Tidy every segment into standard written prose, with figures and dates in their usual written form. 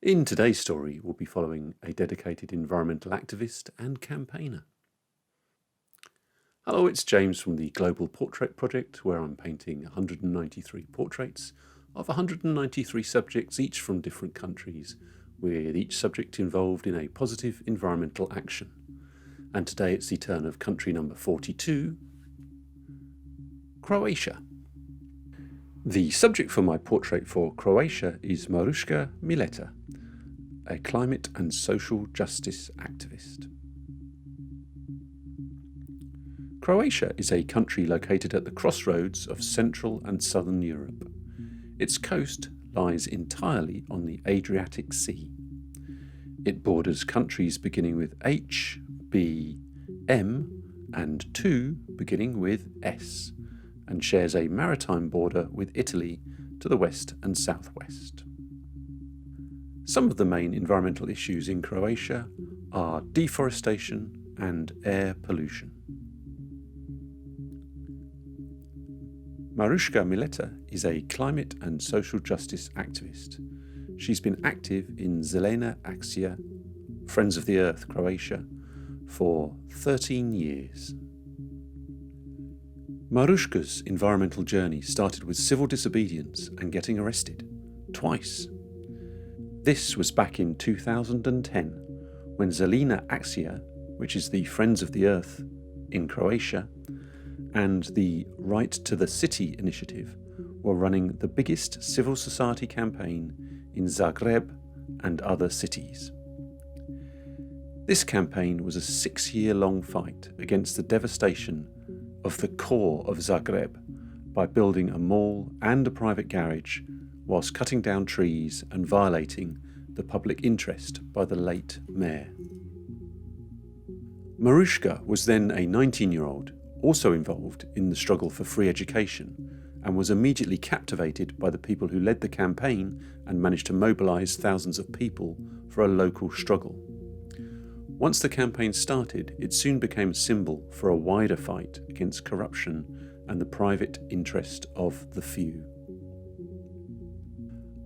In today's story, we'll be following a dedicated environmental activist and campaigner. Hello, it's James from the Global Portrait Project, where I'm painting 193 portraits of 193 subjects, each from different countries, with each subject involved in a positive environmental action. And today it's the turn of country number 42, Croatia. The subject for my portrait for Croatia is Marija Mileta, a climate and social justice activist. Croatia is a country located at the crossroads of Central and Southern Europe. Its coast lies entirely on the Adriatic Sea. It borders countries beginning with H, B, M, and two beginning with S, and shares a maritime border with Italy to the west and southwest. Some of the main environmental issues in Croatia are deforestation and air pollution. Marija Mileta is a climate and social justice activist. She's been active in Zelena Akcija, Friends of the Earth Croatia, for 13 years. Maruška's environmental journey started with civil disobedience and getting arrested, twice. This was back in 2010, when Zelena Akcija, which is the Friends of the Earth in Croatia, and the Right to the City initiative were running the biggest civil society campaign in Zagreb and other cities. This campaign was a 6-year-long fight against the devastation of the core of Zagreb by building a mall and a private garage whilst cutting down trees and violating the public interest by the late mayor. Maruška was then a 19-year-old, also involved in the struggle for free education, and was immediately captivated by the people who led the campaign and managed to mobilise thousands of people for a local struggle. Once the campaign started, it soon became a symbol for a wider fight against corruption and the private interest of the few.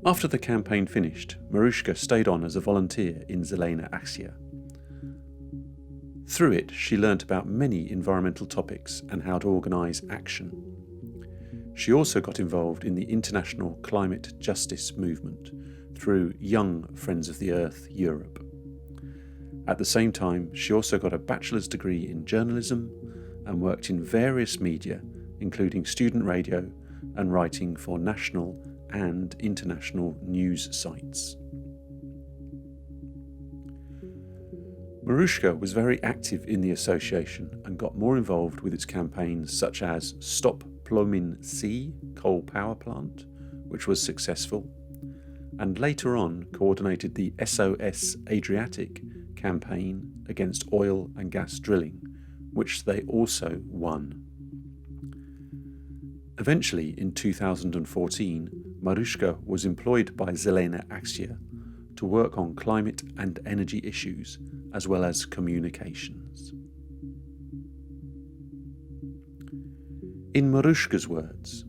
After the campaign finished, Maruška stayed on as a volunteer in Zelena Akcija. Through it, she learnt about many environmental topics and how to organise action. She also got involved in the international climate justice movement through Young Friends of the Earth Europe. At the same time, she also got a bachelor's degree in journalism and worked in various media, including student radio and writing for national and international news sites. Maruška was very active in the association and got more involved with its campaigns such as Stop Plomin C coal power plant, which was successful, and later on coordinated the SOS Adriatic campaign against oil and gas drilling, which they also won. Eventually, in 2014, Maruška was employed by Zelena Akcija to work on climate and energy issues, as well as communications. In Maruška's words,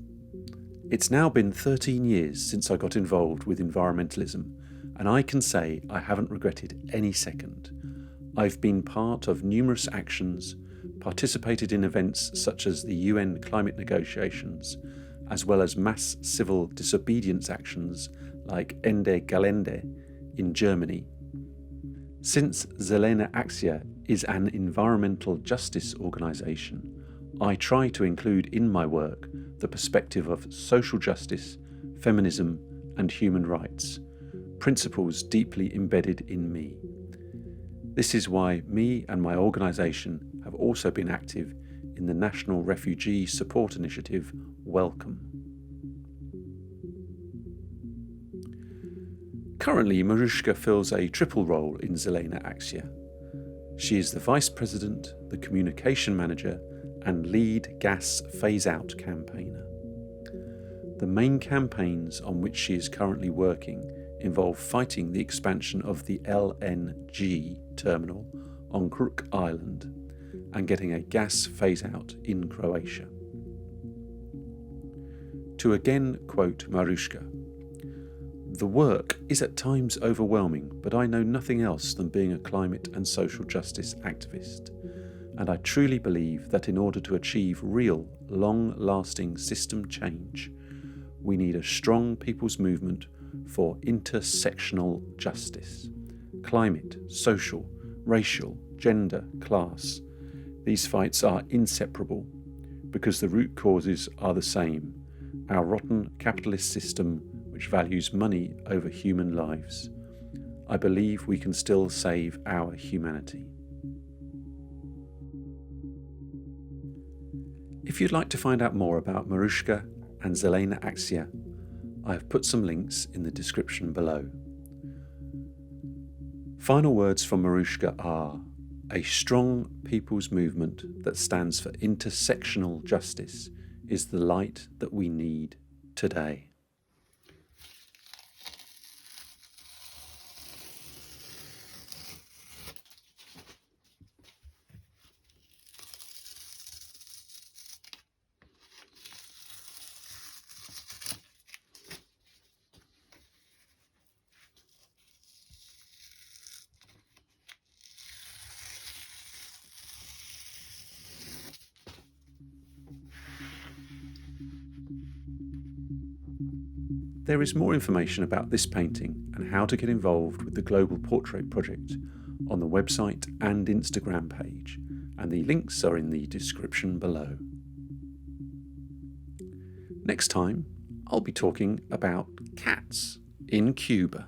"It's now been 13 years since I got involved with environmentalism, and I can say I haven't regretted any second. I've been part of numerous actions, participated in events such as the UN climate negotiations, as well as mass civil disobedience actions like Ende Gelände in Germany. Since Zelena Akcija is an environmental justice organisation, I try to include in my work the perspective of social justice, feminism and human rights, principles deeply embedded in me. This is why me and my organisation have also been active in the National Refugee Support Initiative Welcome." Currently, Maruška fills a triple role in Zelena Akcija. She is the Vice President, the Communication Manager, and lead gas phase-out campaigner. The main campaigns on which she is currently working involve fighting the expansion of the LNG terminal on Krk Island and getting a gas phase-out in Croatia. To again quote Maruška, The work is at times overwhelming, but I know nothing else than being a climate and social justice activist. And I truly believe that in order to achieve real, long-lasting system change, we need a strong people's movement for intersectional justice. Climate, social, racial, gender, class. These fights are inseparable because the root causes are the same. Our rotten capitalist system which values money over human lives. I believe we can still save our humanity. If you'd like to find out more about Maruška and Zelena Akcija, I have put some links in the description below. Final words from Maruška are: a strong people's movement that stands for intersectional justice is the light that we need today. There is more information about this painting and how to get involved with the Global Portrait Project on the website and Instagram page, and the links are in the description below. Next time, I'll be talking about cats in Cuba.